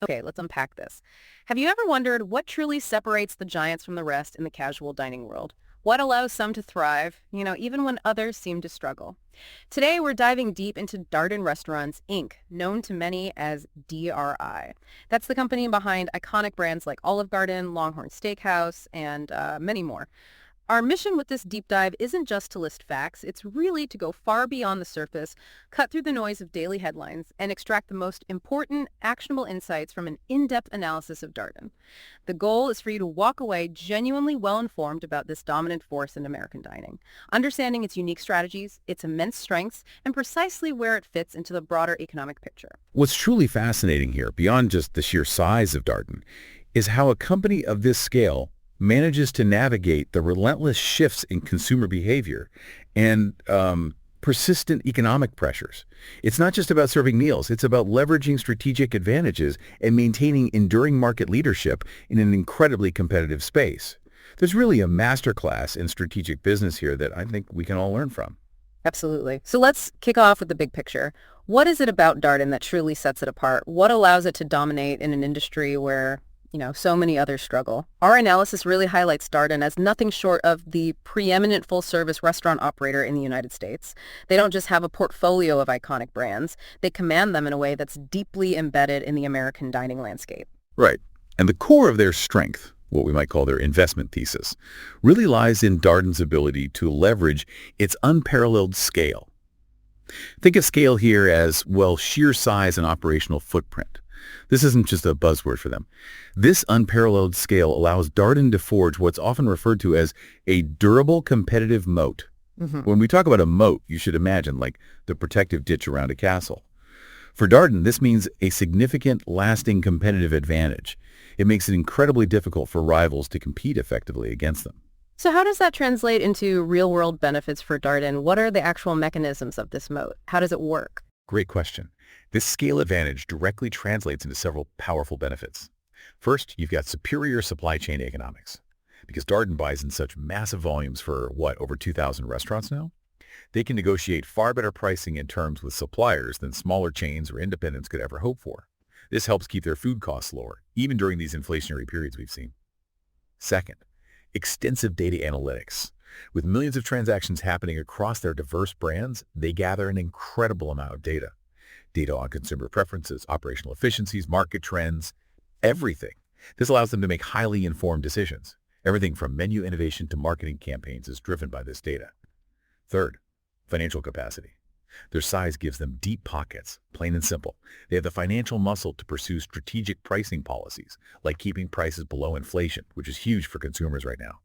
Okay, let's unpack this. Have you ever wondered what truly separates the giants from the rest in the casual dining world? What allows some to thrive, even when others seem to struggle? Today, we're diving deep into Darden Restaurants, Inc., known to many as DRI. That's the company behind iconic brands like Olive Garden, Longhorn Steakhouse, and many more. Our mission with this deep dive isn't just to list facts, it's really to go far beyond the surface, cut through the noise of daily headlines, and extract the most important, actionable insights from an in-depth analysis of Darden. The goal is for you to walk away genuinely well-informed about this dominant force in American dining, understanding its unique strategies, its immense strengths, and precisely where it fits into the broader economic picture. What's truly fascinating here, beyond just the sheer size of Darden, is how a company of this scale manages to navigate the relentless shifts in consumer behavior and persistent economic pressures. It's not just about serving meals. It's about leveraging strategic advantages and maintaining enduring market leadership in an incredibly competitive space. There's really a masterclass in strategic business here that I think we can all learn from. Absolutely. So let's kick off with the big picture. What is it about Darden that truly sets it apart? What allows it to dominate in an industry where so many others struggle? Our analysis really highlights Darden as nothing short of the preeminent full-service restaurant operator in the United States. They don't just have a portfolio of iconic brands. They command them in a way that's deeply embedded in the American dining landscape. Right. And the core of their strength, what we might call their investment thesis, really lies in Darden's ability to leverage its unparalleled scale. Think of scale here as, well, sheer size and operational footprint. This isn't just a buzzword for them. This unparalleled scale allows Darden to forge what's often referred to as a durable competitive moat. When we talk about a moat, you should imagine like the protective ditch around a castle. For Darden, this means a significant, lasting competitive advantage. It makes it incredibly difficult for rivals to compete effectively against them. So how does that translate into real-world benefits for Darden? What are the actual mechanisms of this moat? How does it work? Great question. This scale advantage directly translates into several powerful benefits. First, you've got superior supply chain economics. Because Darden buys in such massive volumes for, over 2,000 restaurants now? They can negotiate far better pricing and terms with suppliers than smaller chains or independents could ever hope for. This helps keep their food costs lower, even during these inflationary periods we've seen. Second, extensive data analytics. With millions of transactions happening across their diverse brands, they gather an incredible amount of data. Data on consumer preferences, operational efficiencies, market trends, everything. This allows them to make highly informed decisions. Everything from menu innovation to marketing campaigns is driven by this data. Third, financial capacity. Their size gives them deep pockets, plain and simple. They have the financial muscle to pursue strategic pricing policies, like keeping prices below inflation, which is huge for consumers right now.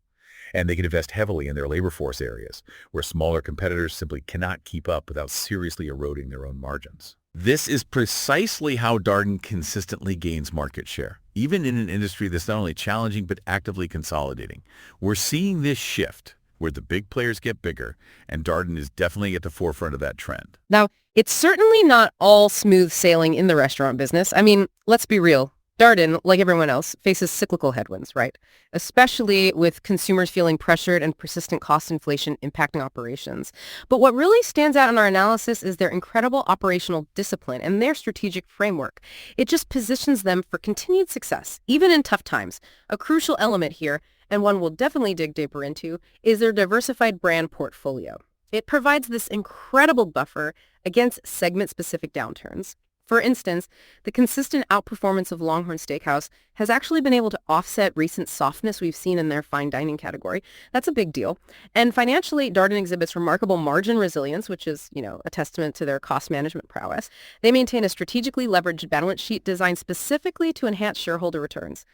And they can invest heavily in their labor force areas, where smaller competitors simply cannot keep up without seriously eroding their own margins. This is precisely how Darden consistently gains market share, even in an industry that's not only challenging but actively consolidating. We're seeing this shift where the big players get bigger, and Darden is definitely at the forefront of that trend. Now, it's certainly not all smooth sailing in the restaurant business. I mean, let's be real. Darden, like everyone else, faces cyclical headwinds, right? Especially with consumers feeling pressured and persistent cost inflation impacting operations. But what really stands out in our analysis is their incredible operational discipline and their strategic framework. It just positions them for continued success, even in tough times. A crucial element here, and one we'll definitely dig deeper into, is their diversified brand portfolio. It provides this incredible buffer against segment-specific downturns. For instance, the consistent outperformance of Longhorn Steakhouse has actually been able to offset recent softness we've seen in their fine dining category. That's a big deal. And financially, Darden exhibits remarkable margin resilience, which is, a testament to their cost management prowess. They maintain a strategically leveraged balance sheet designed specifically to enhance shareholder returns.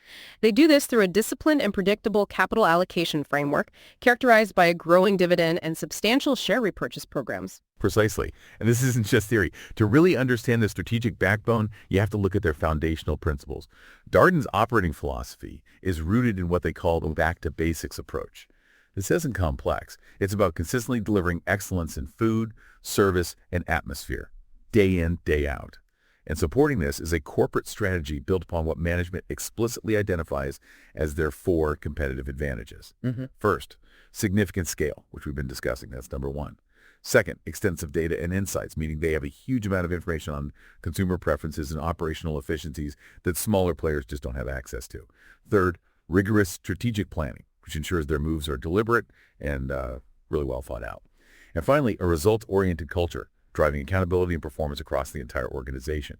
They do this through a disciplined and predictable capital allocation framework characterized by a growing dividend and substantial share repurchase programs. Precisely. And this isn't just theory. To really understand the strategic backbone, you have to look at their foundational principles. Darden's operating philosophy is rooted in what they call the back-to-basics approach. This isn't complex. It's about consistently delivering excellence in food, service, and atmosphere, day in, day out. And supporting this is a corporate strategy built upon what management explicitly identifies as their 4 competitive advantages. First, significant scale, which we've been discussing. That's number 1. Second, extensive data and insights, meaning they have a huge amount of information on consumer preferences and operational efficiencies that smaller players just don't have access to. Third, rigorous strategic planning, which ensures their moves are deliberate and really well thought out. And finally, a results-oriented culture, driving accountability and performance across the entire organization.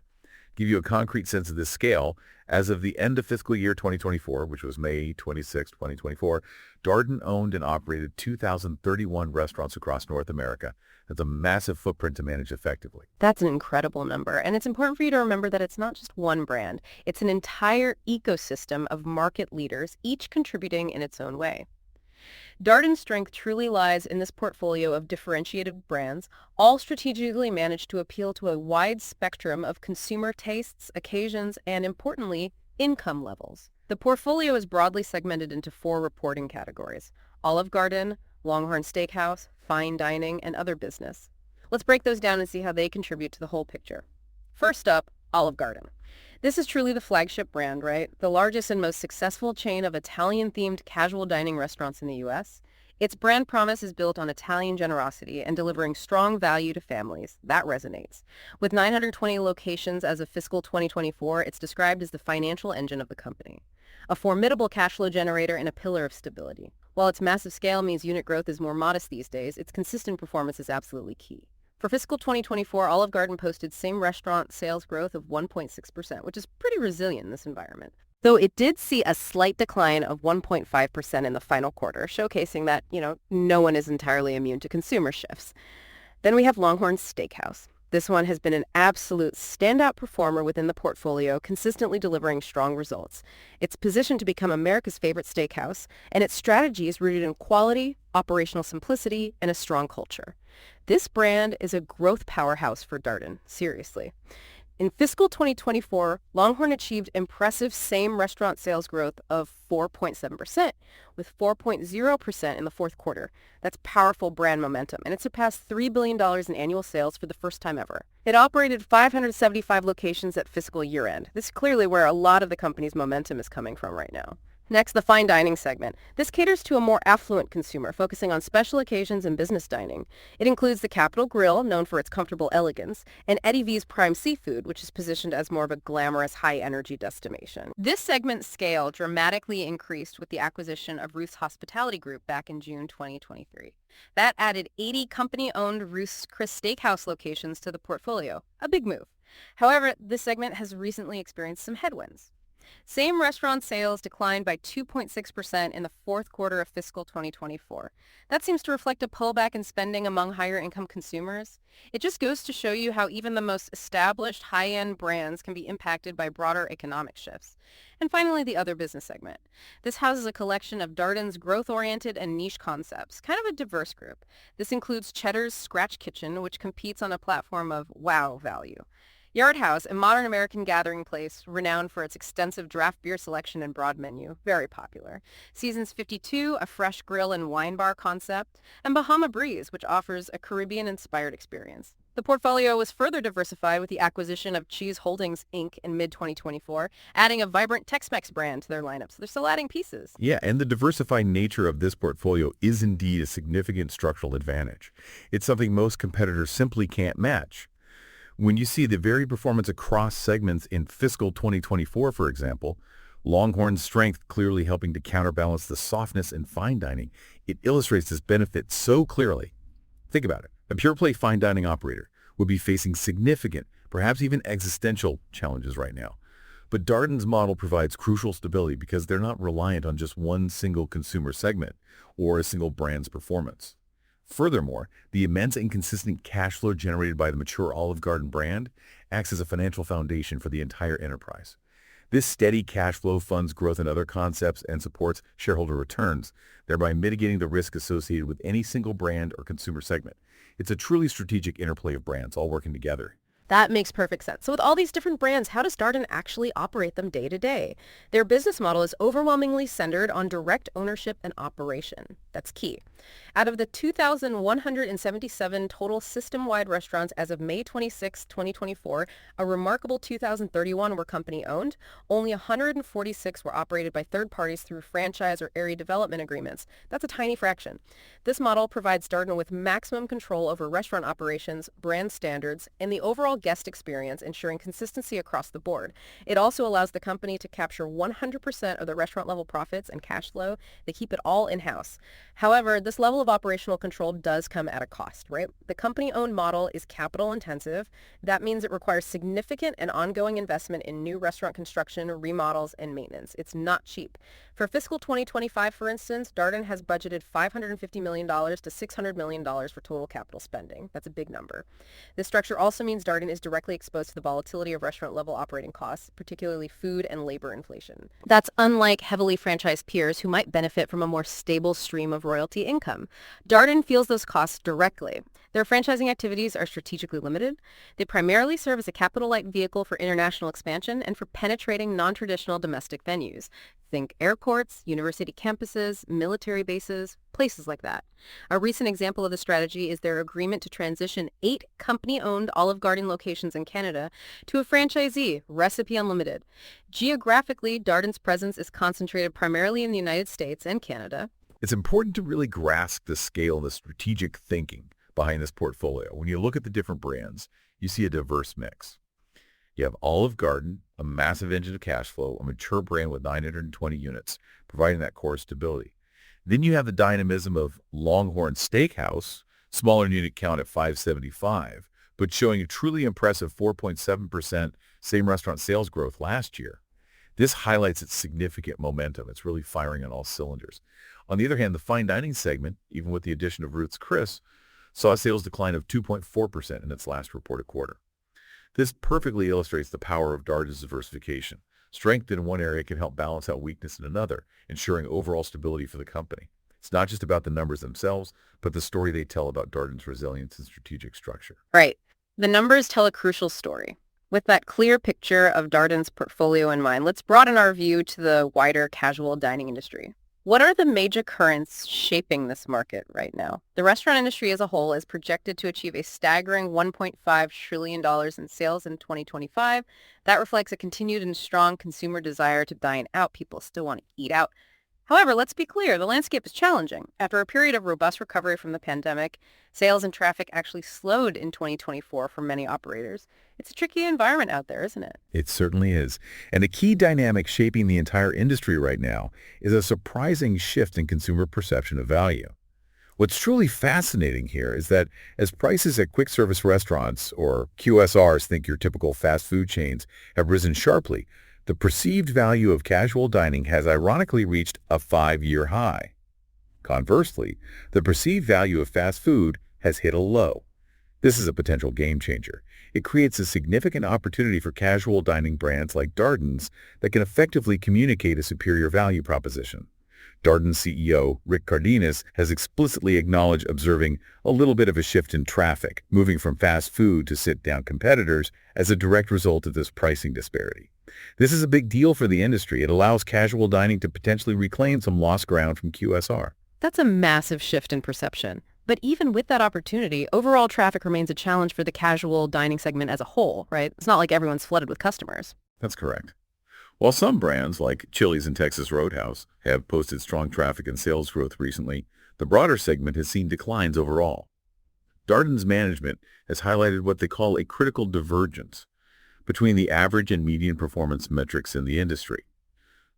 Give you a concrete sense of this scale, as of the end of fiscal year 2024, which was May 26, 2024, Darden owned and operated 2,031 restaurants across North America. That's a massive footprint to manage effectively. That's an incredible number. And it's important for you to remember that it's not just one brand. It's an entire ecosystem of market leaders, each contributing in its own way. Darden's strength truly lies in this portfolio of differentiated brands, all strategically managed to appeal to a wide spectrum of consumer tastes, occasions, and importantly, income levels. The portfolio is broadly segmented into 4 reporting categories: Olive Garden, Longhorn Steakhouse, fine dining, and other business. Let's break those down and see how they contribute to the whole picture. First up, Olive Garden. This is truly the flagship brand, right? The largest and most successful chain of Italian-themed casual dining restaurants in the U.S. Its brand promise is built on Italian generosity and delivering strong value to families. That resonates. With 920 locations as of fiscal 2024, it's described as the financial engine of the company, a formidable cash flow generator and a pillar of stability. While its massive scale means unit growth is more modest these days, its consistent performance is absolutely key. For fiscal 2024, Olive Garden posted same-restaurant sales growth of 1.6%, which is pretty resilient in this environment. Though it did see a slight decline of 1.5% in the final quarter, showcasing that, no one is entirely immune to consumer shifts. Then we have Longhorn Steakhouse. This one has been an absolute standout performer within the portfolio, consistently delivering strong results. It's positioned to become America's favorite steakhouse, and its strategy is rooted in quality, operational simplicity, and a strong culture. This brand is a growth powerhouse for Darden, seriously. In fiscal 2024, Longhorn achieved impressive same-restaurant sales growth of 4.7%, with 4.0% in the fourth quarter. That's powerful brand momentum, and it surpassed $3 billion in annual sales for the first time ever. It operated 575 locations at fiscal year-end. This is clearly where a lot of the company's momentum is coming from right now. Next, the fine dining segment. This caters to a more affluent consumer, focusing on special occasions and business dining. It includes the Capitol Grill, known for its comfortable elegance, and Eddie V's Prime Seafood, which is positioned as more of a glamorous, high-energy destination. This segment's scale dramatically increased with the acquisition of Ruth's Hospitality Group back in June 2023. That added 80 company-owned Ruth's Chris Steakhouse locations to the portfolio, a big move. However, this segment has recently experienced some headwinds. Same restaurant sales declined by 2.6% in the fourth quarter of fiscal 2024. That seems to reflect a pullback in spending among higher-income consumers. It just goes to show you how even the most established high-end brands can be impacted by broader economic shifts. And finally, the other business segment. This houses a collection of Darden's growth-oriented and niche concepts, kind of a diverse group. This includes Cheddar's Scratch Kitchen, which competes on a platform of wow value. Yard House, a modern American gathering place renowned for its extensive draft beer selection and broad menu, very popular. Seasons 52, a fresh grill and wine bar concept, and Bahama Breeze, which offers a Caribbean-inspired experience. The portfolio was further diversified with the acquisition of Cheese Holdings, Inc. in mid-2024, adding a vibrant Tex-Mex brand to their lineup. So they're still adding pieces. Yeah, and the diversified nature of this portfolio is indeed a significant structural advantage. It's something most competitors simply can't match. When you see the varied performance across segments in fiscal 2024, for example, Longhorn's strength clearly helping to counterbalance the softness in fine dining, it illustrates this benefit so clearly. Think about it. A pure-play fine dining operator would be facing significant, perhaps even existential challenges right now. But Darden's model provides crucial stability because they're not reliant on just one single consumer segment or a single brand's performance. Furthermore, the immense and consistent cash flow generated by the mature Olive Garden brand acts as a financial foundation for the entire enterprise. This steady cash flow funds growth in other concepts and supports shareholder returns, thereby mitigating the risk associated with any single brand or consumer segment. It's a truly strategic interplay of brands all working together. That makes perfect sense. So with all these different brands, how does Darden actually operate them day to day? Their business model is overwhelmingly centered on direct ownership and operation. That's key. Out of the 2,177 total system-wide restaurants as of May 26, 2024, a remarkable 2,031 were company-owned. Only 146 were operated by third parties through franchise or area development agreements. That's a tiny fraction. This model provides Darden with maximum control over restaurant operations, brand standards, and the overall guest experience, ensuring consistency across the board. It also allows the company to capture 100% of the restaurant-level profits and cash flow. They keep it all in-house. However, this level of operational control does come at a cost, right? The company-owned model is capital intensive. That means it requires significant and ongoing investment in new restaurant construction, remodels, and maintenance. It's not cheap. For fiscal 2025, for instance, Darden has budgeted $550 million to $600 million for total capital spending. That's a big number. This structure also means Darden is directly exposed to the volatility of restaurant-level operating costs, particularly food and labor inflation. That's unlike heavily franchised peers who might benefit from a more stable stream of royalty income. Darden feels those costs directly. Their franchising activities are strategically limited. They primarily serve as a capital-light vehicle for international expansion and for penetrating non-traditional domestic venues. Think airports, university campuses, military bases, places like that. A recent example of the strategy is their agreement to transition 8 company-owned Olive Garden locations in Canada to a franchisee, Recipe Unlimited. Geographically, Darden's presence is concentrated primarily in the United States and Canada. It's important to really grasp the scale and the strategic thinking behind this portfolio. When you look at the different brands, you see a diverse mix. You have Olive Garden, a massive engine of cash flow, a mature brand with 920 units, providing that core stability. Then you have the dynamism of Longhorn Steakhouse, smaller unit count at 575, but showing a truly impressive 4.7% same restaurant sales growth last year. This highlights its significant momentum. It's really firing on all cylinders. On the other hand, the fine dining segment, even with the addition of Ruth's Chris, saw a sales decline of 2.4% in its last reported quarter. This perfectly illustrates the power of Darden's diversification. Strength in one area can help balance out weakness in another, ensuring overall stability for the company. It's not just about the numbers themselves, but the story they tell about Darden's resilience and strategic structure. Right. The numbers tell a crucial story. With that clear picture of Darden's portfolio in mind, let's broaden our view to the wider casual dining industry. What are the major currents shaping this market right now? The restaurant industry as a whole is projected to achieve a staggering $1.5 trillion in sales in 2025. That reflects a continued and strong consumer desire to dine out. People still want to eat out. However, let's be clear, the landscape is challenging. After a period of robust recovery from the pandemic, sales and traffic actually slowed in 2024 for many operators. It's a tricky environment out there, isn't it? It certainly is. And a key dynamic shaping the entire industry right now is a surprising shift in consumer perception of value. What's truly fascinating here is that as prices at quick service restaurants, or QSRs, think your typical fast food chains, have risen sharply, the perceived value of casual dining has ironically reached a 5-year high. Conversely, the perceived value of fast food has hit a low. This is a potential game changer. It creates a significant opportunity for casual dining brands like Darden's that can effectively communicate a superior value proposition. Darden's CEO, Rick Cardenas, has explicitly acknowledged observing a little bit of a shift in traffic, moving from fast food to sit-down competitors as a direct result of this pricing disparity. This is a big deal for the industry. It allows casual dining to potentially reclaim some lost ground from QSR. That's a massive shift in perception. But even with that opportunity, overall traffic remains a challenge for the casual dining segment as a whole, right? It's not like everyone's flooded with customers. That's correct. While some brands, like Chili's and Texas Roadhouse, have posted strong traffic and sales growth recently, the broader segment has seen declines overall. Darden's management has highlighted what they call a critical divergence between the average and median performance metrics in the industry.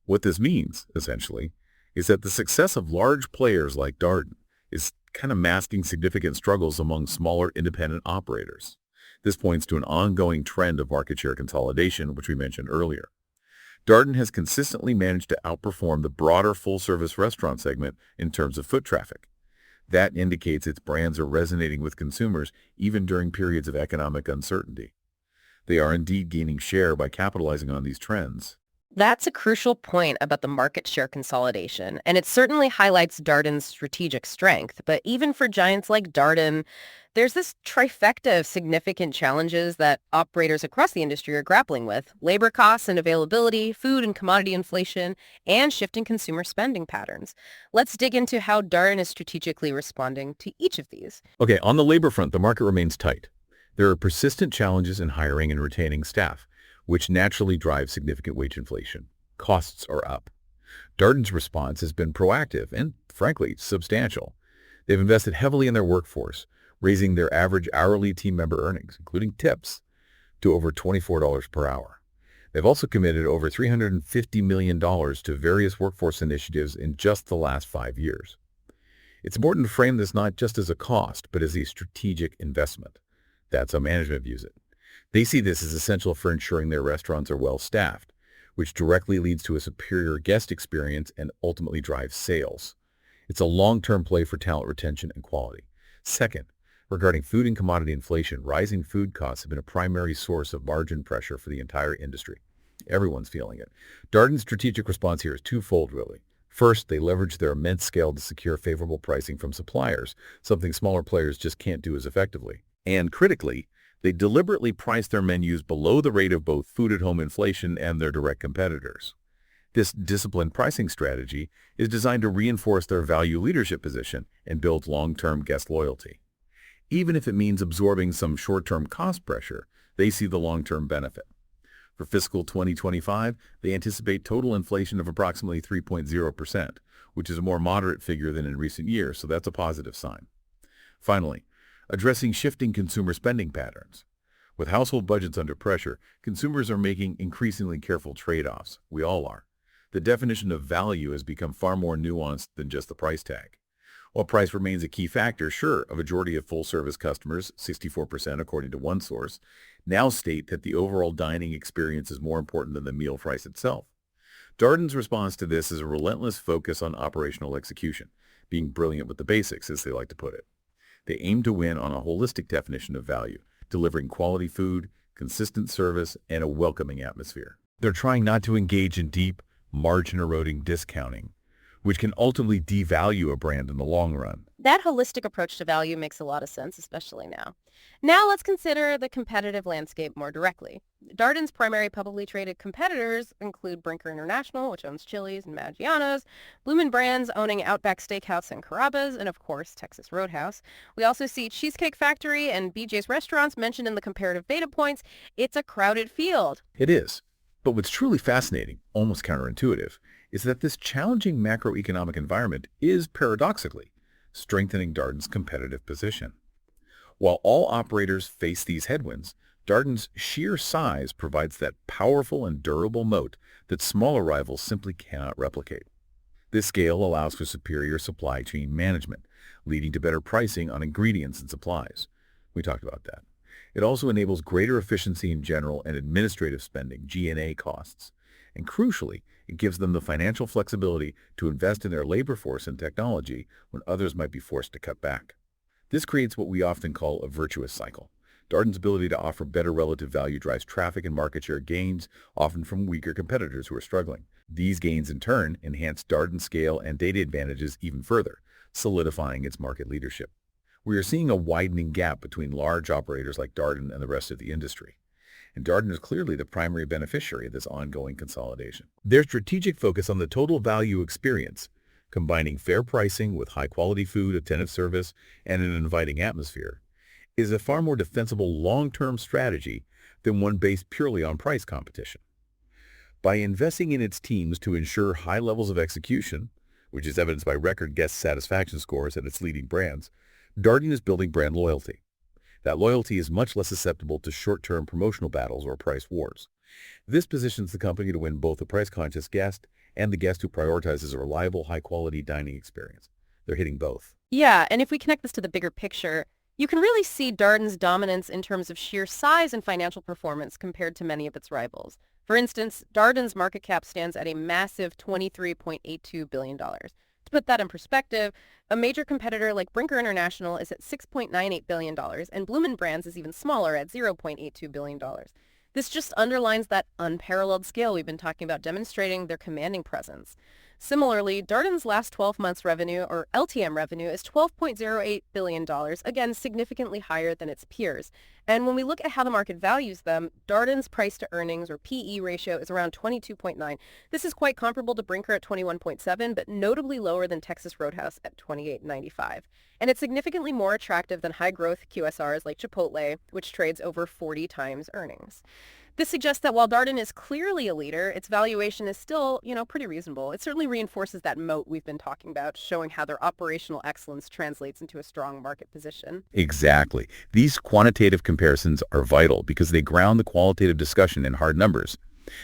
What this means, essentially, is that the success of large players like Darden is kind of masking significant struggles among smaller independent operators. This points to an ongoing trend of market share consolidation, which we mentioned earlier. Darden has consistently managed to outperform the broader full-service restaurant segment in terms of foot traffic. That indicates its brands are resonating with consumers even during periods of economic uncertainty. They are indeed gaining share by capitalizing on these trends. That's a crucial point about the market share consolidation, and it certainly highlights Darden's strategic strength. But even for giants like Darden, There's this trifecta of significant challenges that operators across the industry are grappling with: labor costs and availability, food and commodity inflation, and shifting consumer spending patterns. Let's dig into how Darden is strategically responding to each of these. Okay, on the labor front, the market remains tight. There are persistent challenges in hiring and retaining staff, which naturally drive significant wage inflation. Costs are up. Darden's response has been proactive and, frankly, substantial. They've invested heavily in their workforce, raising their average hourly team member earnings, including tips, to over $24 per hour. They've also committed over $350 million to various workforce initiatives in just the last 5 years. It's important to frame this not just as a cost, but as a strategic investment. That's how management views it. They see this as essential for ensuring their restaurants are well-staffed, which directly leads to a superior guest experience and ultimately drives sales. It's a long-term play for talent retention and quality. Second, regarding food and commodity inflation, rising food costs have been a primary source of margin pressure for the entire industry. Everyone's feeling it. Darden's strategic response here is twofold, really. First, they leverage their immense scale to secure favorable pricing from suppliers, something smaller players just can't do as effectively. And critically, they deliberately price their menus below the rate of both food-at-home inflation and their direct competitors. This disciplined pricing strategy is designed to reinforce their value leadership position and build long-term guest loyalty. Even if it means absorbing some short-term cost pressure, they see the long-term benefit. For fiscal 2025, they anticipate total inflation of approximately 3.0%, which is a more moderate figure than in recent years, so that's a positive sign. Finally, addressing shifting consumer spending patterns. With household budgets under pressure, consumers are making increasingly careful trade-offs. We all are. The definition of value has become far more nuanced than just the price tag. While price remains a key factor, sure, a majority of full-service customers, 64% according to one source, now state that the overall dining experience is more important than the meal price itself. Darden's response to this is a relentless focus on operational execution, being brilliant with the basics, as they like to put it. They aim to win on a holistic definition of value, delivering quality food, consistent service, and a welcoming atmosphere. They're trying not to engage in deep, margin-eroding discounting, which can ultimately devalue a brand in the long run. That holistic approach to value makes a lot of sense, especially now. Now let's consider the competitive landscape more directly. Darden's primary publicly traded competitors include Brinker International, which owns Chili's and Maggiano's, Bloomin' Brands owning Outback Steakhouse and Carrabba's, and of course, Texas Roadhouse. We also see Cheesecake Factory and BJ's Restaurants mentioned in the comparative data points. It's a crowded field. It is. But what's truly fascinating, almost counterintuitive, is that this challenging macroeconomic environment is, paradoxically, strengthening Darden's competitive position. While all operators face these headwinds, Darden's sheer size provides that powerful and durable moat that smaller rivals simply cannot replicate. This scale allows for superior supply chain management, leading to better pricing on ingredients and supplies. We talked about that. It also enables greater efficiency in general and administrative spending, G&A costs. And crucially, it gives them the financial flexibility to invest in their labor force and technology when others might be forced to cut back. This creates what we often call a virtuous cycle. Darden's ability to offer better relative value drives traffic and market share gains, often from weaker competitors who are struggling. These gains, in turn, enhance Darden's scale and data advantages even further, solidifying its market leadership. We are seeing a widening gap between large operators like Darden and the rest of the industry. And Darden is clearly the primary beneficiary of this ongoing consolidation. Their strategic focus on the total value experience, combining fair pricing with high-quality food, attentive service, and an inviting atmosphere, is a far more defensible long-term strategy than one based purely on price competition. By investing in its teams to ensure high levels of execution, which is evidenced by record guest satisfaction scores at its leading brands, Darden is building brand loyalty. That loyalty is much less susceptible to short-term promotional battles or price wars. This positions the company to win both the price-conscious guest and the guest who prioritizes a reliable, high-quality dining experience. They're hitting both. Yeah, and if we connect this to the bigger picture, you can really see Darden's dominance in terms of sheer size and financial performance compared to many of its rivals. For instance, Darden's market cap stands at a massive $23.82 billion. To put that in perspective, a major competitor like Brinker International is at $6.98 billion, and Bloomin' Brands is even smaller at $0.82 billion. This just underlines that unparalleled scale we've been talking about, demonstrating their commanding presence. Similarly, Darden's last 12 months revenue, or LTM revenue, is $12.08 billion, again, significantly higher than its peers. And when we look at how the market values them, Darden's price to earnings, or PE ratio, is around 22.9. This is quite comparable to Brinker at 21.7, but notably lower than Texas Roadhouse at 28.95. And it's significantly more attractive than high-growth QSRs like Chipotle, which trades over 40 times earnings. This suggests that while Darden is clearly a leader, its valuation is still, pretty reasonable. It certainly reinforces that moat we've been talking about, showing how their operational excellence translates into a strong market position. Exactly. These quantitative comparisons are vital because they ground the qualitative discussion in hard numbers.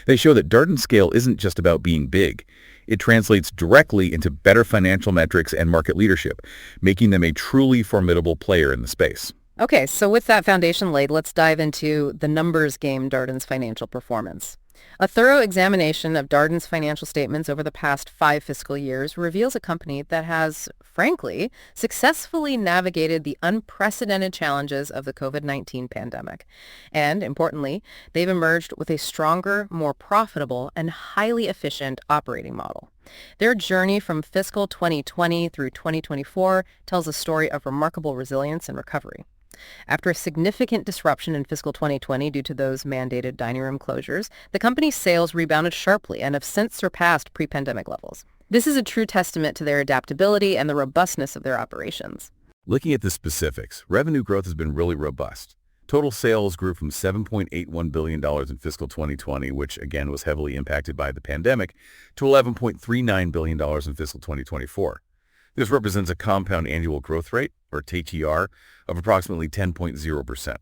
They show that Darden's scale isn't just about being big. It translates directly into better financial metrics and market leadership, making them a truly formidable player in the space. Okay, so with that foundation laid, let's dive into the numbers game Darden's financial performance. A thorough examination of Darden's financial statements over the past 5 fiscal years reveals a company that has, frankly, successfully navigated the unprecedented challenges of the COVID-19 pandemic. And, importantly, they've emerged with a stronger, more profitable, and highly efficient operating model. Their journey from fiscal 2020 through 2024 tells a story of remarkable resilience and recovery. After a significant disruption in fiscal 2020 due to those mandated dining room closures, the company's sales rebounded sharply and have since surpassed pre-pandemic levels. This is a true testament to their adaptability and the robustness of their operations. Looking at the specifics, revenue growth has been really robust. Total sales grew from $7.81 billion in fiscal 2020, which again was heavily impacted by the pandemic, to $11.39 billion in fiscal 2024. This represents a compound annual growth rate, or TTR, of approximately 10.0%.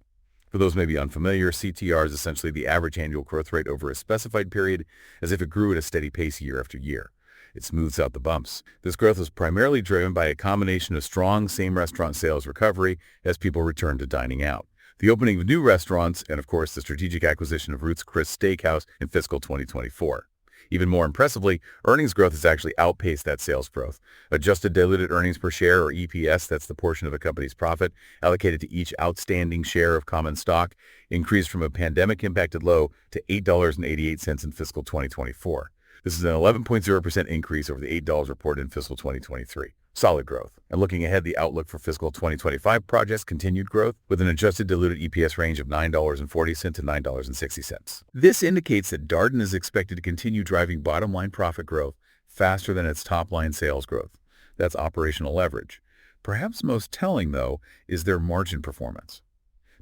For those maybe unfamiliar, CTR is essentially the average annual growth rate over a specified period, as if it grew at a steady pace year after year. It smooths out the bumps. This growth was primarily driven by a combination of strong same-restaurant sales recovery as people returned to dining out, the opening of new restaurants, and of course the strategic acquisition of Ruth's Chris Steakhouse in fiscal 2024. Even more impressively, earnings growth has actually outpaced that sales growth. Adjusted diluted earnings per share, or EPS, that's the portion of a company's profit allocated to each outstanding share of common stock, increased from a pandemic-impacted low to $8.88 in fiscal 2024. This is an 11.0% increase over the $8 reported in fiscal 2023. Solid growth. And looking ahead, the outlook for fiscal 2025 projects continued growth with an adjusted diluted EPS range of $9.40 to $9.60. This indicates that Darden is expected to continue driving bottom-line profit growth faster than its top-line sales growth. That's operational leverage. Perhaps most telling, though, is their margin performance.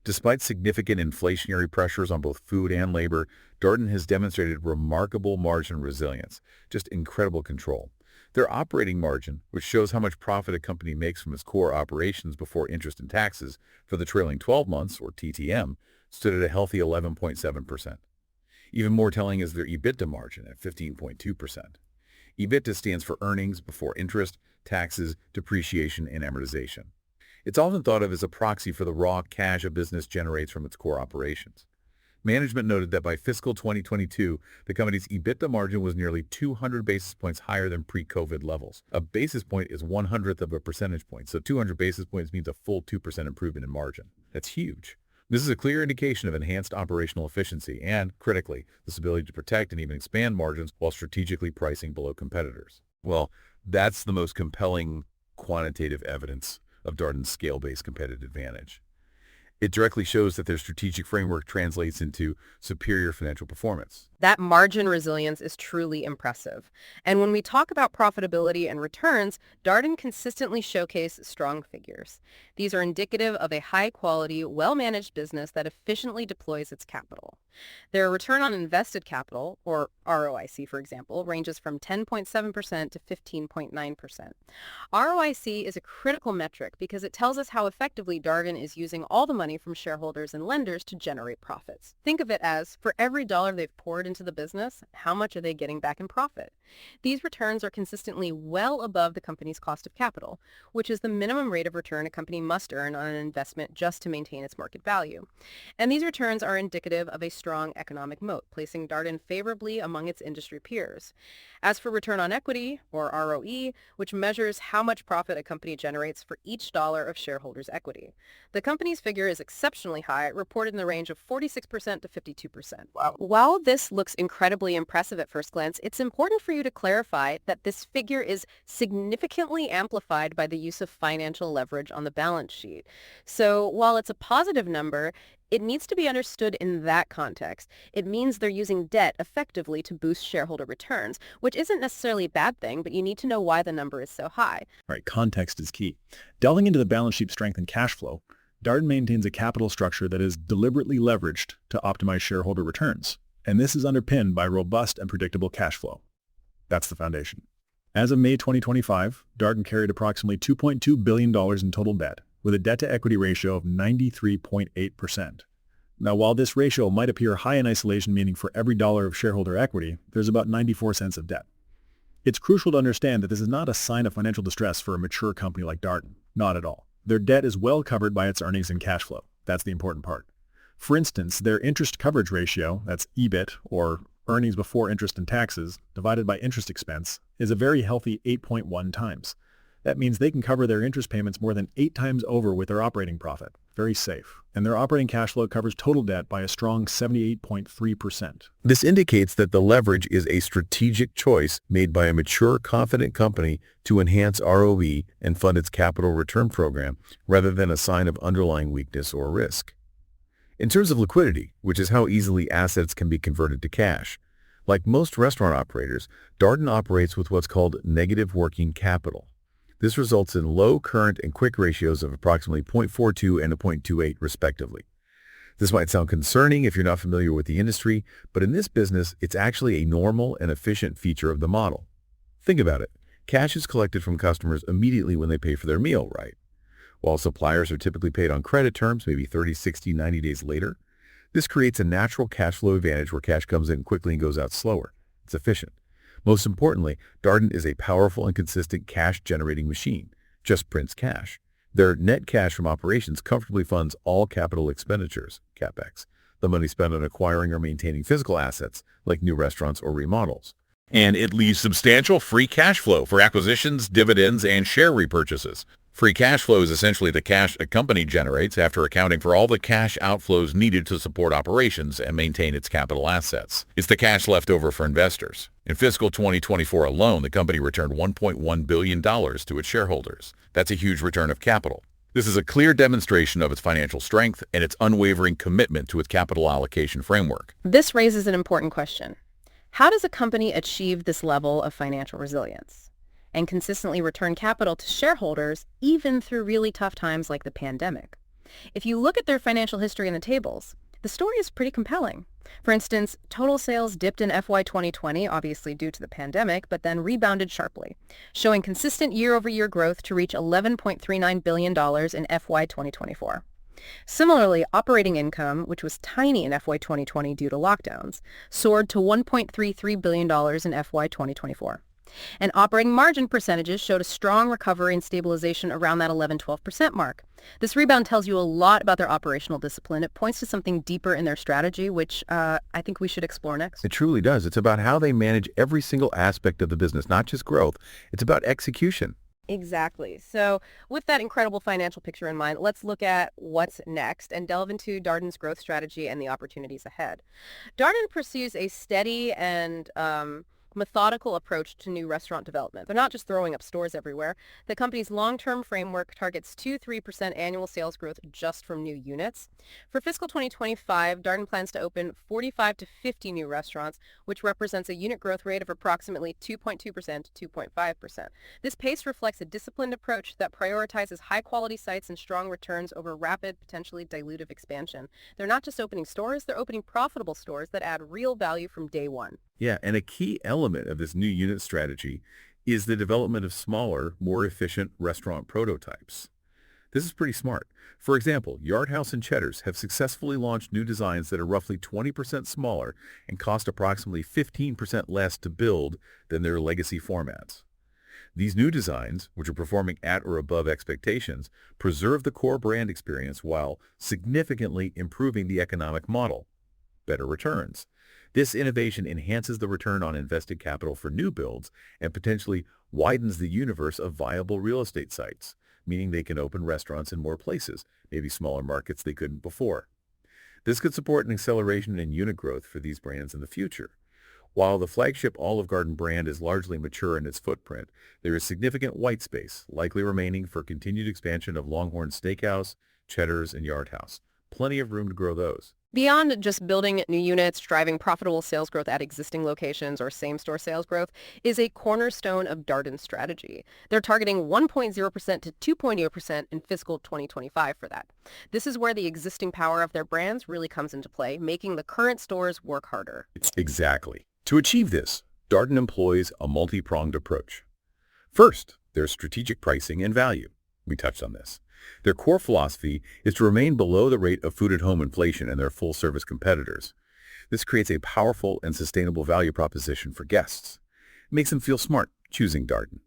Despite significant inflationary pressures on both food and labor, Darden has demonstrated remarkable margin resilience, just incredible control. Their operating margin, which shows how much profit a company makes from its core operations before interest and taxes for the trailing 12 months, or TTM, stood at a healthy 11.7%. Even more telling is their EBITDA margin at 15.2%. EBITDA stands for earnings before interest, taxes, depreciation, and amortization. It's often thought of as a proxy for the raw cash a business generates from its core operations. Management noted that by fiscal 2022, the company's EBITDA margin was nearly 200 basis points higher than pre-COVID levels. A basis point is 1/100th of a percentage point, so 200 basis points means a full 2% improvement in margin. That's huge. This is a clear indication of enhanced operational efficiency and, critically, this ability to protect and even expand margins while strategically pricing below competitors. Well, that's the most compelling quantitative evidence of Darden's scale-based competitive advantage. It directly shows that their strategic framework translates into superior financial performance. That margin resilience is truly impressive. And when we talk about profitability and returns, Darden consistently showcases strong figures. These are indicative of a high-quality, well-managed business that efficiently deploys its capital. Their return on invested capital, or ROIC, for example, ranges from 10.7% to 15.9%. ROIC is a critical metric because it tells us how effectively Darden is using all the money from shareholders and lenders to generate profits. Think of it as, for every dollar they've poured into the business, how much are they getting back in profit? These returns are consistently well above the company's cost of capital, which is the minimum rate of return a company must earn on an investment just to maintain its market value. And these returns are indicative of a strong economic moat, placing Darden favorably among among its industry peers. As for return on equity, or ROE, which measures how much profit a company generates for each dollar of shareholders' equity, the company's figure is exceptionally high, reported in the range of 46% to 52%. Wow. While this looks incredibly impressive at first glance, it's important for you to clarify that this figure is significantly amplified by the use of financial leverage on the balance sheet. So while it's a positive number, it needs to be understood in that context. It means they're using debt effectively to boost shareholder returns, which isn't necessarily a bad thing, but you need to know why the number is so high. All right, context is key. Delving into the balance sheet strength and cash flow, Darden maintains a capital structure that is deliberately leveraged to optimize shareholder returns, and this is underpinned by robust and predictable cash flow. That's the foundation. As of May 2025, Darden carried approximately $2.2 billion in total debt, with a debt-to-equity ratio of 93.8%. Now, while this ratio might appear high in isolation, meaning for every dollar of shareholder equity, there's about 94 cents of debt. It's crucial to understand that this is not a sign of financial distress for a mature company like Darden. Not at all. Their debt is well covered by its earnings and cash flow. That's the important part. For instance, their interest coverage ratio, that's EBIT, or earnings before interest and taxes, divided by interest expense, is a very healthy 8.1 times. That means they can cover their interest payments more than 8 times over with their operating profit. Very safe. And their operating cash flow covers total debt by a strong 78.3%. This indicates that the leverage is a strategic choice made by a mature, confident company to enhance ROE and fund its capital return program, rather than a sign of underlying weakness or risk. In terms of liquidity, which is how easily assets can be converted to cash, like most restaurant operators, Darden operates with what's called negative working capital. This results in low current and quick ratios of approximately 0.42 and 0.28 respectively. This might sound concerning if you're not familiar with the industry, but in this business, it's actually a normal and efficient feature of the model. Think about it. Cash is collected from customers immediately when they pay for their meal, right? While suppliers are typically paid on credit terms, maybe 30, 60, 90 days later, this creates a natural cash flow advantage where cash comes in quickly and goes out slower. It's efficient. Most importantly, Darden is a powerful and consistent cash-generating machine. Just prints cash. Their net cash from operations comfortably funds all capital expenditures, CapEx, the money spent on acquiring or maintaining physical assets, like new restaurants or remodels. And it leaves substantial free cash flow for acquisitions, dividends, and share repurchases. Free cash flow is essentially the cash a company generates after accounting for all the cash outflows needed to support operations and maintain its capital assets. It's the cash left over for investors. In fiscal 2024 alone, the company returned $1.1 billion to its shareholders. That's a huge return of capital. This is a clear demonstration of its financial strength and its unwavering commitment to its capital allocation framework. This raises an important question. How does a company achieve this level of financial resilience and consistently return capital to shareholders even through really tough times like the pandemic? If you look at their financial history in the tables, the story is pretty compelling. For instance, total sales dipped in FY 2020, obviously due to the pandemic, but then rebounded sharply, showing consistent year-over-year growth to reach $11.39 billion in FY 2024. Similarly, operating income, which was tiny in FY 2020 due to lockdowns, soared to $1.33 billion in FY 2024. And operating margin percentages showed a strong recovery and stabilization around that 11-12% mark. This rebound tells you a lot about their operational discipline. It points to something deeper in their strategy, which I think we should explore next. It truly does. It's about how they manage every single aspect of the business, not just growth. It's about execution. Exactly. So with that incredible financial picture in mind, let's look at what's next and delve into Darden's growth strategy and the opportunities ahead. Darden pursues a steady and methodical approach to new restaurant development. They're not just throwing up stores everywhere. The company's long-term framework targets 2-3% annual sales growth just from new units. For fiscal 2025, Darden plans to open 45 to 50 new restaurants, which represents a unit growth rate of approximately 2.2% to 2.5%. This pace reflects a disciplined approach that prioritizes high-quality sites and strong returns over rapid, potentially dilutive expansion. They're not just opening stores, they're opening profitable stores that add real value from day one. Yeah, and a key element of this new unit strategy is the development of smaller, more efficient restaurant prototypes. This is pretty smart. For example, Yard House and Cheddar's have successfully launched new designs that are roughly 20% smaller and cost approximately 15% less to build than their legacy formats. These new designs, which are performing at or above expectations, preserve the core brand experience while significantly improving the economic model. Better returns. This innovation enhances the return on invested capital for new builds and potentially widens the universe of viable real estate sites, meaning they can open restaurants in more places, maybe smaller markets they couldn't before. This could support an acceleration in unit growth for these brands in the future. While the flagship Olive Garden brand is largely mature in its footprint, there is significant white space, likely remaining for continued expansion of Longhorn Steakhouse, Cheddar's, and Yard House. Plenty of room to grow those. Beyond just building new units, driving profitable sales growth at existing locations or same-store sales growth is a cornerstone of Darden's strategy. They're targeting 1.0% to 2.0% in fiscal 2025 for that. This is where the existing power of their brands really comes into play, making the current stores work harder. Exactly. To achieve this, Darden employs a multi-pronged approach. First, there's strategic pricing and value. We touched on this. Their core philosophy is to remain below the rate of food-at-home inflation and their full-service competitors. This creates a powerful and sustainable value proposition for guests. It makes them feel smart choosing Darden.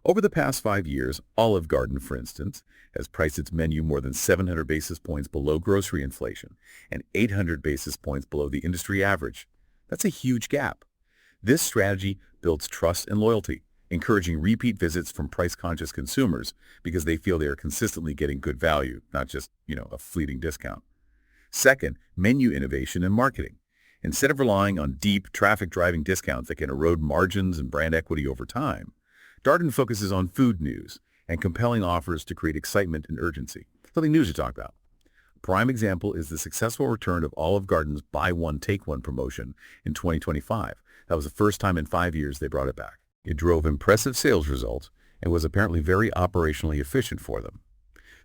Over the past 5 years, Olive Garden, for instance, has priced its menu more than 700 basis points below grocery inflation and 800 basis points below the industry average. That's a huge gap. This strategy builds trust and loyalty, encouraging repeat visits from price-conscious consumers because they feel they are consistently getting good value, not just, a fleeting discount. Second, menu innovation and marketing. Instead of relying on deep, traffic-driving discounts that can erode margins and brand equity over time, Darden focuses on food news and compelling offers to create excitement and urgency. Something new to talk about. A prime example is the successful return of Olive Garden's Buy One, Take One promotion in 2025. That was the first time in 5 years they brought it back. It drove impressive sales results and was apparently very operationally efficient for them.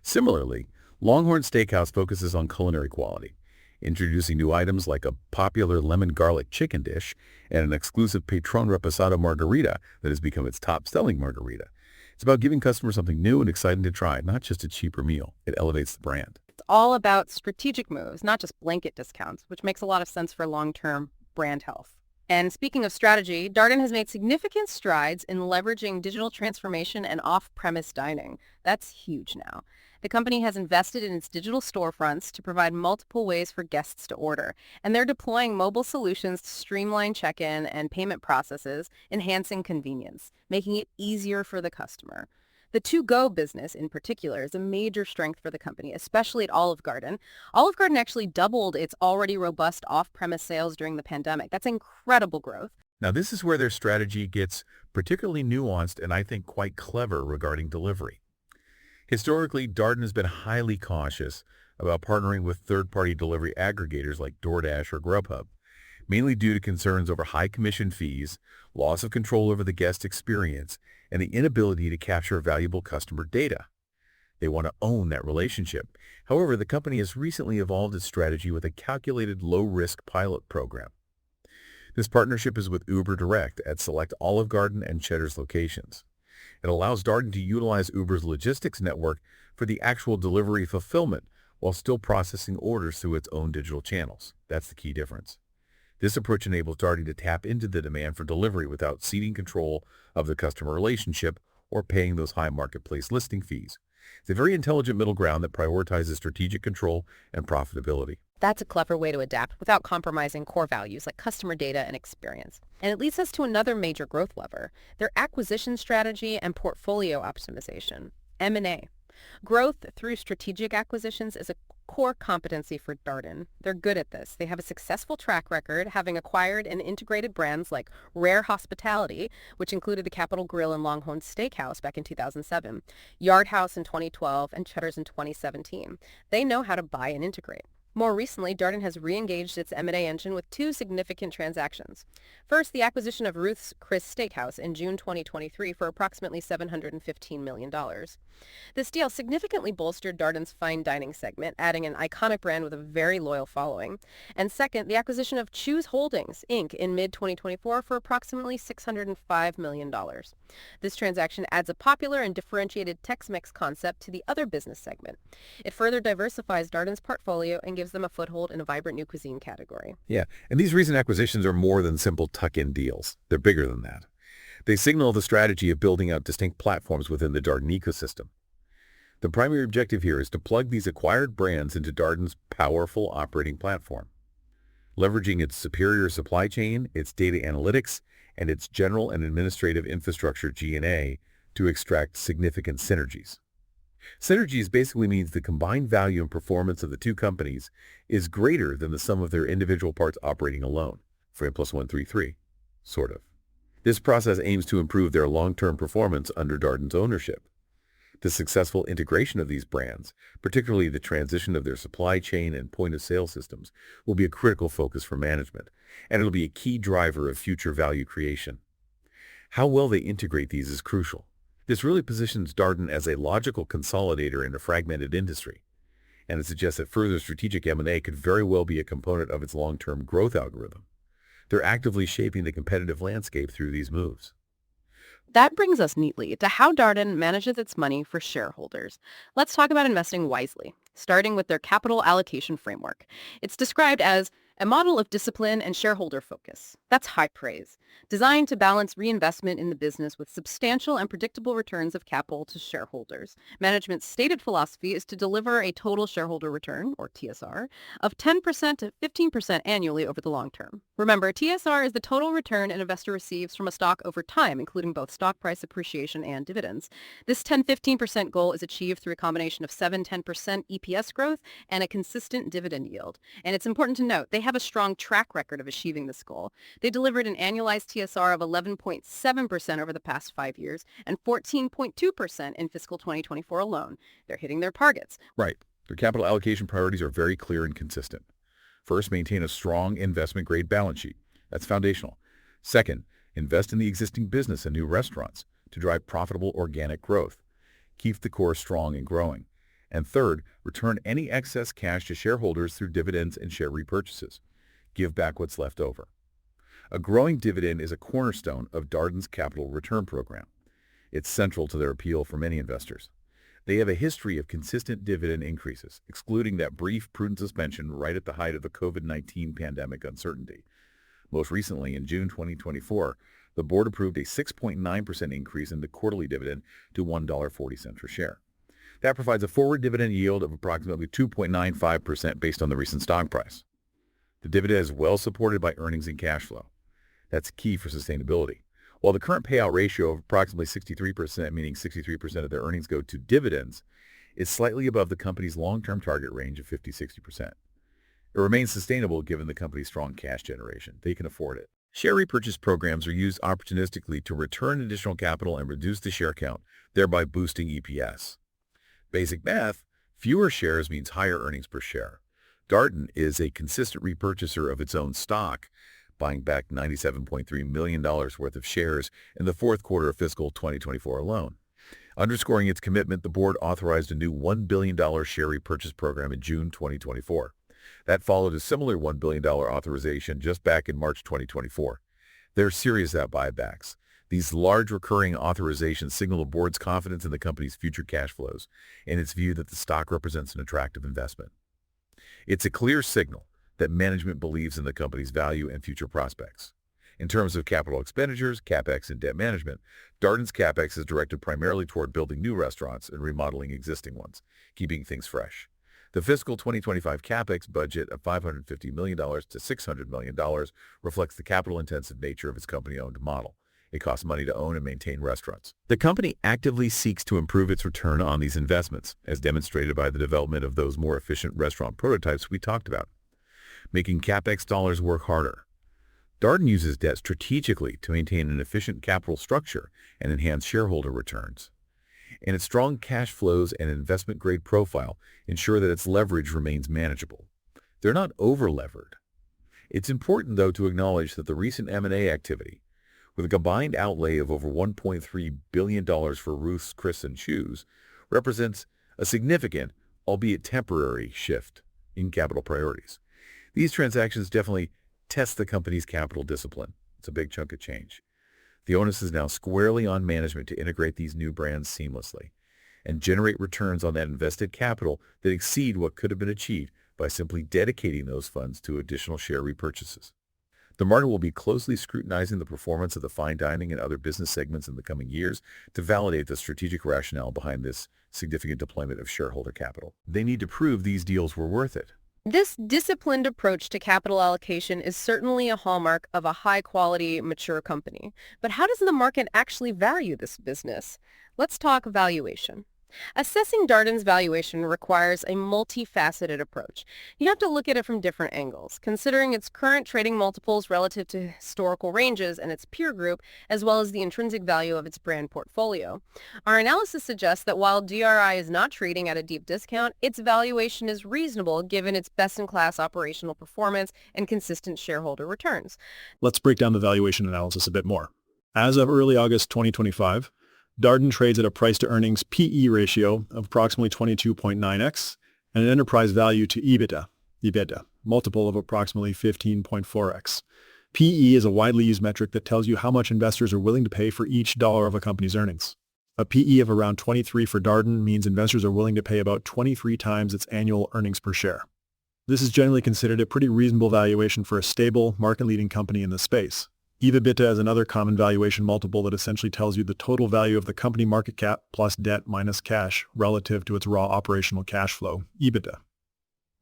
Similarly, Longhorn Steakhouse focuses on culinary quality, introducing new items like a popular lemon garlic chicken dish and an exclusive Patron Reposado margarita that has become its top-selling margarita. It's about giving customers something new and exciting to try, not just a cheaper meal. It elevates the brand. It's all about strategic moves, not just blanket discounts, which makes a lot of sense for long-term brand health. And speaking of strategy, Darden has made significant strides in leveraging digital transformation and off-premise dining. That's huge now. The company has invested in its digital storefronts to provide multiple ways for guests to order, and they're deploying mobile solutions to streamline check-in and payment processes, enhancing convenience, making it easier for the customer. The to-go business, in particular, is a major strength for the company, especially at Olive Garden. Olive Garden actually doubled its already robust off-premise sales during the pandemic. That's incredible growth. Now, this is where their strategy gets particularly nuanced and I think quite clever regarding delivery. Historically, Darden has been highly cautious about partnering with third-party delivery aggregators like DoorDash or Grubhub, mainly due to concerns over high commission fees, loss of control over the guest experience, and the inability to capture valuable customer data. They want to own that relationship. However, the company has recently evolved its strategy with a calculated low-risk pilot program. This partnership is with Uber Direct at select Olive Garden and Cheddar's locations. It allows Darden to utilize Uber's logistics network for the actual delivery fulfillment while still processing orders through its own digital channels. That's the key difference. This approach enables Darden to tap into the demand for delivery without ceding control of the customer relationship or paying those high marketplace listing fees. It's a very intelligent middle ground that prioritizes strategic control and profitability. That's a clever way to adapt without compromising core values like customer data and experience. And it leads us to another major growth lever, their acquisition strategy and portfolio optimization, M&A. Growth through strategic acquisitions is a core competency for Darden. They're good at this. They have a successful track record, having acquired and integrated brands like Rare Hospitality, which included the Capitol Grill and Longhorn Steakhouse back in 2007, Yard House in 2012, and Cheddar's in 2017. They know how to buy and integrate. More recently, Darden has re-engaged its M&A engine with two significant transactions. First, the acquisition of Ruth's Chris Steakhouse in June 2023 for approximately $715 million. This deal significantly bolstered Darden's fine dining segment, adding an iconic brand with a very loyal following. And second, the acquisition of Choose Holdings, Inc. in mid-2024 for approximately $605 million. This transaction adds a popular and differentiated Tex-Mex concept to the other business segment. It further diversifies Darden's portfolio and gives them a foothold in a vibrant new cuisine category. Yeah, and these recent acquisitions are more than simple tuck-in deals. They're bigger than that. They signal the strategy of building out distinct platforms within the Darden ecosystem. The primary objective here is to plug these acquired brands into Darden's powerful operating platform. leveraging its superior supply chain, its data analytics, and its general and administrative infrastructure G&A to extract significant synergies. Synergies basically means the combined value and performance of the two companies is greater than the sum of their individual parts operating alone. For N+1 3, sort of. This process aims to improve their long-term performance under Darden's ownership. The successful integration of these brands, particularly the transition of their supply chain and point-of-sale systems, will be a critical focus for management, and it'll be a key driver of future value creation. How well they integrate these is crucial. This really positions Darden as a logical consolidator in a fragmented industry, and it suggests that further strategic M&A could very well be a component of its long-term growth algorithm. They're actively shaping the competitive landscape through these moves. That brings us neatly to how Darden manages its money for shareholders. Let's talk about investing wisely, starting with their capital allocation framework. It's described as a model of discipline and shareholder focus. That's high praise, designed to balance reinvestment in the business with substantial and predictable returns of capital to shareholders. Management's stated philosophy is to deliver a total shareholder return, or TSR, of 10% to 15% annually over the long term. Remember, TSR is the total return an investor receives from a stock over time, including both stock price appreciation and dividends. This 10-15% goal is achieved through a combination of 7-10% EPS growth and a consistent dividend yield. And it's important to note, they have a strong track record of achieving this goal. They delivered an annualized TSR of 11.7% over the past 5 years and 14.2% in fiscal 2024 alone. They're hitting their targets. Right. Their capital allocation priorities are very clear and consistent. First, maintain a strong investment-grade balance sheet. That's foundational. Second, invest in the existing business and new restaurants to drive profitable organic growth. Keep the core strong and growing. And third, return any excess cash to shareholders through dividends and share repurchases. Give back what's left over. A growing dividend is a cornerstone of Darden's capital return program. It's central to their appeal for many investors. They have a history of consistent dividend increases, excluding that brief prudent suspension right at the height of the COVID-19 pandemic uncertainty. Most recently, in June 2024, the board approved a 6.9% increase in the quarterly dividend to $1.40 per share. That provides a forward dividend yield of approximately 2.95% based on the recent stock price. The dividend is well supported by earnings and cash flow. That's key for sustainability. While the current payout ratio of approximately 63%, meaning 63% of their earnings go to dividends, is slightly above the company's long-term target range of 50-60%. It remains sustainable given the company's strong cash generation. They can afford it. Share repurchase programs are used opportunistically to return additional capital and reduce the share count, thereby boosting EPS. Basic math, fewer shares means higher earnings per share. Darden is a consistent repurchaser of its own stock, buying back $97.3 million worth of shares in the fourth quarter of fiscal 2024 alone. Underscoring its commitment, the board authorized a new $1 billion share repurchase program in June 2024. That followed a similar $1 billion authorization just back in March 2024. They're serious at buybacks. These large recurring authorizations signal the board's confidence in the company's future cash flows and its view that the stock represents an attractive investment. It's a clear signal that management believes in the company's value and future prospects. In terms of capital expenditures, CapEx, and debt management, Darden's CapEx is directed primarily toward building new restaurants and remodeling existing ones, keeping things fresh. The fiscal 2025 CapEx budget of $550 million to $600 million reflects the capital-intensive nature of its company-owned model. It costs money to own and maintain restaurants. The company actively seeks to improve its return on these investments, as demonstrated by the development of those more efficient restaurant prototypes we talked about, making CapEx dollars work harder. Darden uses debt strategically to maintain an efficient capital structure and enhance shareholder returns. And its strong cash flows and investment-grade profile ensure that its leverage remains manageable. They're not over-levered. It's important, though, to acknowledge that the recent M&A activity, with a combined outlay of over $1.3 billion for Ruth's Chris and Shoes, represents a significant, albeit temporary, shift in capital priorities. These transactions definitely test the company's capital discipline. It's a big chunk of change. The onus is now squarely on management to integrate these new brands seamlessly and generate returns on that invested capital that exceed what could have been achieved by simply dedicating those funds to additional share repurchases. The market will be closely scrutinizing the performance of the fine dining and other business segments in the coming years to validate the strategic rationale behind this significant deployment of shareholder capital. They need to prove these deals were worth it. This disciplined approach to capital allocation is certainly a hallmark of a high-quality, mature company. But how does the market actually value this business? Let's talk valuation. Assessing Darden's valuation requires a multifaceted approach. You have to look at it from different angles, considering its current trading multiples relative to historical ranges and its peer group, as well as the intrinsic value of its brand portfolio. Our analysis suggests that while DRI is not trading at a deep discount, its valuation is reasonable given its best-in-class operational performance and consistent shareholder returns. Let's break down the valuation analysis a bit more. As of early August 2025, Darden trades at a price-to-earnings PE ratio of approximately 22.9x and an enterprise value to EBITDA multiple of approximately 15.4x. PE is a widely used metric that tells you how much investors are willing to pay for each dollar of a company's earnings. A PE of around 23 for Darden means investors are willing to pay about 23 times its annual earnings per share. This is generally considered a pretty reasonable valuation for a stable, market-leading company in the space. EBITDA is another common valuation multiple that essentially tells you the total value of the company market cap plus debt minus cash relative to its raw operational cash flow, EBITDA.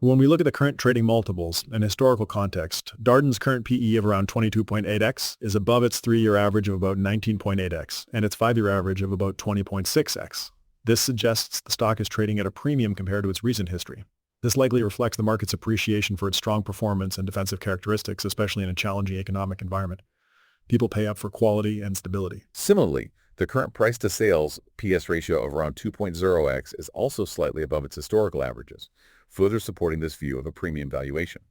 When we look at the current trading multiples and historical context, Darden's current PE of around 22.8x is above its 3-year average of about 19.8x and its 5-year average of about 20.6x. This suggests the stock is trading at a premium compared to its recent history. This likely reflects the market's appreciation for its strong performance and defensive characteristics, especially in a challenging economic environment. People pay up for quality and stability. Similarly, the current price-to-sales PS ratio of around 2.0x is also slightly above its historical averages, further supporting this view of a premium valuation.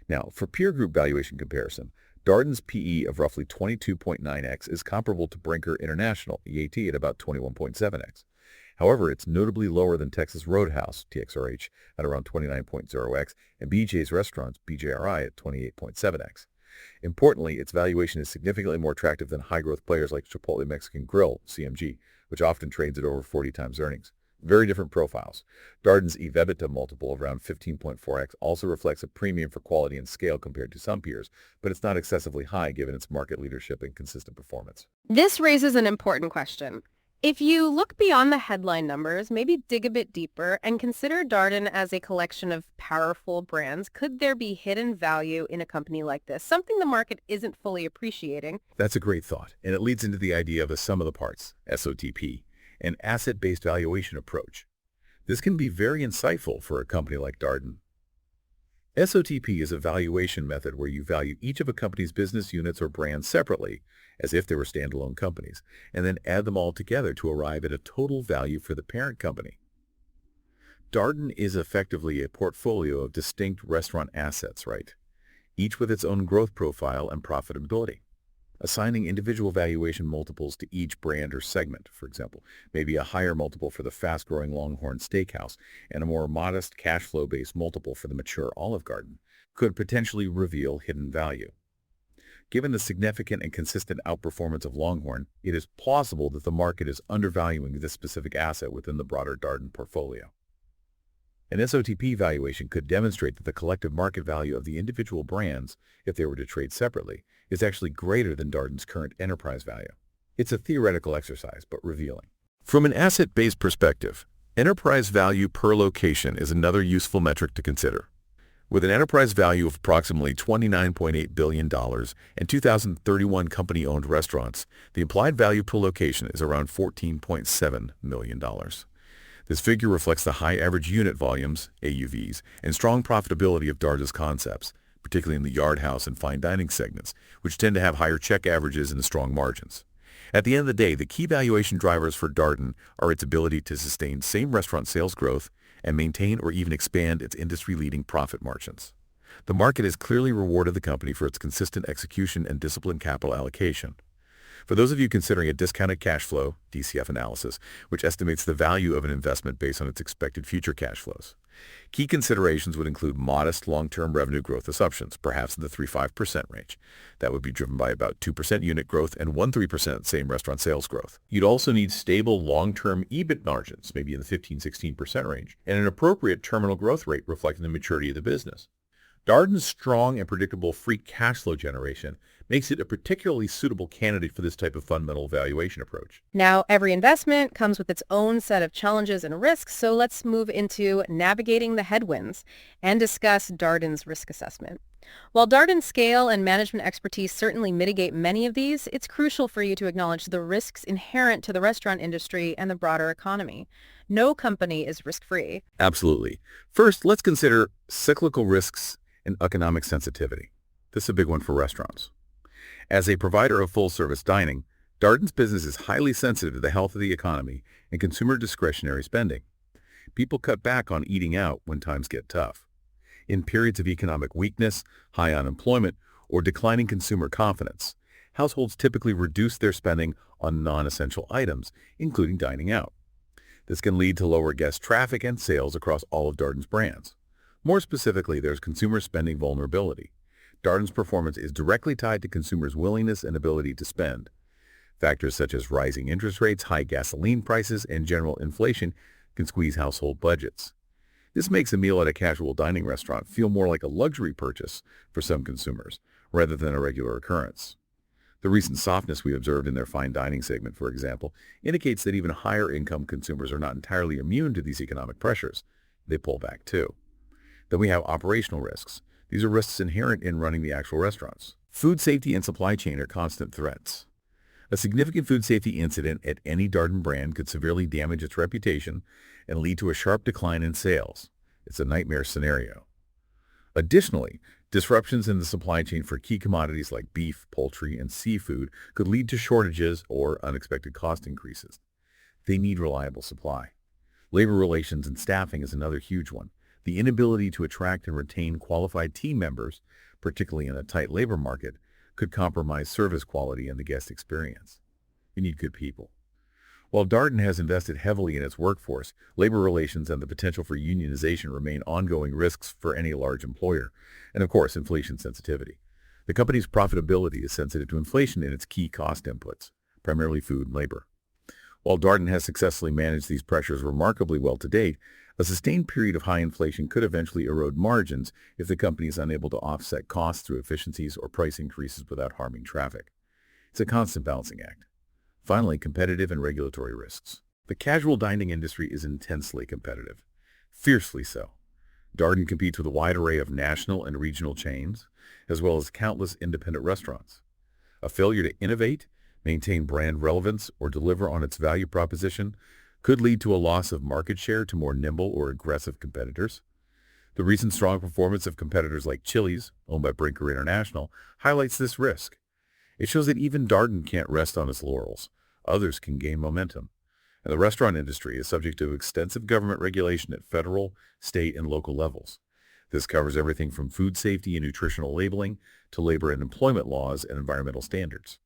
Now, for peer group valuation comparison, Darden's PE of roughly 22.9x is comparable to Brinker International, EAT, at about 21.7x. However, it's notably lower than Texas Roadhouse, TXRH, at around 29.0x, and BJ's Restaurants, BJRI, at 28.7x. Importantly, its valuation is significantly more attractive than high-growth players like Chipotle Mexican Grill, CMG, which often trades at over 40 times earnings. Very different profiles. Darden's EV/EBITDA multiple of around 15.4x also reflects a premium for quality and scale compared to some peers, but it's not excessively high given its market leadership and consistent performance. This raises an important question. If you look beyond the headline numbers, maybe dig a bit deeper and consider Darden as a collection of powerful brands, could there be hidden value in a company like this, something the market isn't fully appreciating? That's a great thought, and it leads into the idea of a sum of the parts, SOTP, an asset-based valuation approach. This can be very insightful for a company like Darden. SOTP is a valuation method where you value each of a company's business units or brands separately, as if they were standalone companies, and then add them all together to arrive at a total value for the parent company. Darden is effectively a portfolio of distinct restaurant assets, right? Each with its own growth profile and profitability. Assigning individual valuation multiples to each brand or segment, for example, maybe a higher multiple for the fast-growing Longhorn Steakhouse and a more modest cash flow-based multiple for the mature Olive Garden, could potentially reveal hidden value. Given the significant and consistent outperformance of Longhorn, it is plausible that the market is undervaluing this specific asset within the broader Darden portfolio. An SOTP valuation could demonstrate that the collective market value of the individual brands, if they were to trade separately, is actually greater than Darden's current enterprise value. It's a theoretical exercise, but revealing. From an asset-based perspective, enterprise value per location is another useful metric to consider. With an enterprise value of approximately $29.8 billion and 2,031 company-owned restaurants, the implied value per location is around $14.7 million. This figure reflects the high average unit volumes, AUVs, and strong profitability of Darden's concepts, particularly in the Yard House and fine dining segments, which tend to have higher check averages and strong margins. At the end of the day, the key valuation drivers for Darden are its ability to sustain same-restaurant sales growth and maintain or even expand its industry-leading profit margins. The market has clearly rewarded the company for its consistent execution and disciplined capital allocation. For those of you considering a discounted cash flow, DCF analysis, which estimates the value of an investment based on its expected future cash flows, key considerations would include modest long-term revenue growth assumptions, perhaps in the 3-5% range. That would be driven by about 2% unit growth and 1-3% same-restaurant sales growth. You'd also need stable long-term EBIT margins, maybe in the 15-16% range, and an appropriate terminal growth rate reflecting the maturity of the business. Darden's strong and predictable free cash flow generation makes it a particularly suitable candidate for this type of fundamental valuation approach. Now, every investment comes with its own set of challenges and risks, so let's move into navigating the headwinds and discuss Darden's risk assessment. While Darden's scale and management expertise certainly mitigate many of these, it's crucial for you to acknowledge the risks inherent to the restaurant industry and the broader economy. No company is risk-free. Absolutely. First, let's consider cyclical risks and economic sensitivity. This is a big one for restaurants. As a provider of full-service dining, Darden's business is highly sensitive to the health of the economy and consumer discretionary spending. People cut back on eating out when times get tough. In periods of economic weakness, high unemployment, or declining consumer confidence, households typically reduce their spending on non-essential items, including dining out. This can lead to lower guest traffic and sales across all of Darden's brands. More specifically, there's consumer spending vulnerability. Darden's performance is directly tied to consumers' willingness and ability to spend. Factors such as rising interest rates, high gasoline prices, and general inflation can squeeze household budgets. This makes a meal at a casual dining restaurant feel more like a luxury purchase for some consumers, rather than a regular occurrence. The recent softness we observed in their fine dining segment, for example, indicates that even higher-income consumers are not entirely immune to these economic pressures. They pull back too. Then we have operational risks. These are risks inherent in running the actual restaurants. Food safety and supply chain are constant threats. A significant food safety incident at any Darden brand could severely damage its reputation and lead to a sharp decline in sales. It's a nightmare scenario. Additionally, disruptions in the supply chain for key commodities like beef, poultry, and seafood could lead to shortages or unexpected cost increases. They need reliable supply. Labor relations and staffing is another huge one. The inability to attract and retain qualified team members, particularly in a tight labor market, could compromise service quality and the guest experience. You need good people. While Darden has invested heavily in its workforce, labor relations and the potential for unionization remain ongoing risks for any large employer, and of course, inflation sensitivity. The company's profitability is sensitive to inflation in its key cost inputs, primarily food and labor. While Darden has successfully managed these pressures remarkably well to date, a sustained period of high inflation could eventually erode margins if the company is unable to offset costs through efficiencies or price increases without harming traffic. It's a constant balancing act. Finally, competitive and regulatory risks. The casual dining industry is intensely competitive, fiercely so. Darden competes with a wide array of national and regional chains, as well as countless independent restaurants. A failure to innovate, maintain brand relevance, or deliver on its value proposition could lead to a loss of market share to more nimble or aggressive competitors. The recent strong performance of competitors like Chili's, owned by Brinker International, highlights this risk. It shows that even Darden can't rest on its laurels. Others can gain momentum. And the restaurant industry is subject to extensive government regulation at federal, state, and local levels. This covers everything from food safety and nutritional labeling to labor and employment laws and environmental standards.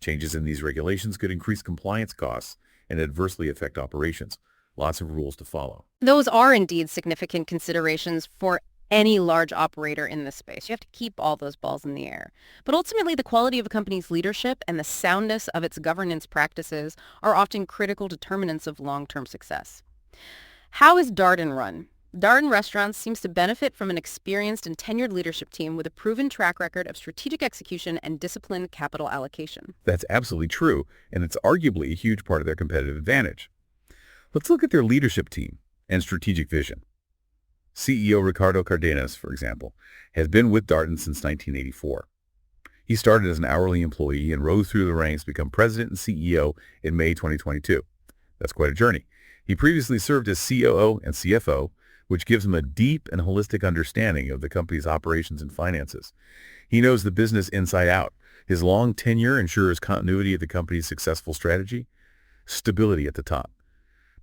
Changes in these regulations could increase compliance costs and adversely affect operations. Lots of rules to follow. Those are indeed significant considerations for any large operator in this space. You have to keep all those balls in the air. But ultimately, the quality of a company's leadership and the soundness of its governance practices are often critical determinants of long-term success. How is Darden run? Darden Restaurants seems to benefit from an experienced and tenured leadership team with a proven track record of strategic execution and disciplined capital allocation. That's absolutely true, and it's arguably a huge part of their competitive advantage. Let's look at their leadership team and strategic vision. CEO Ricardo Cardenas, for example, has been with Darden since 1984. He started as an hourly employee and rose through the ranks to become president and CEO in May 2022. That's quite a journey. He previously served as COO and CFO, which gives him a deep and holistic understanding of the company's operations and finances. He knows the business inside out. His long tenure ensures continuity of the company's successful strategy, stability at the top.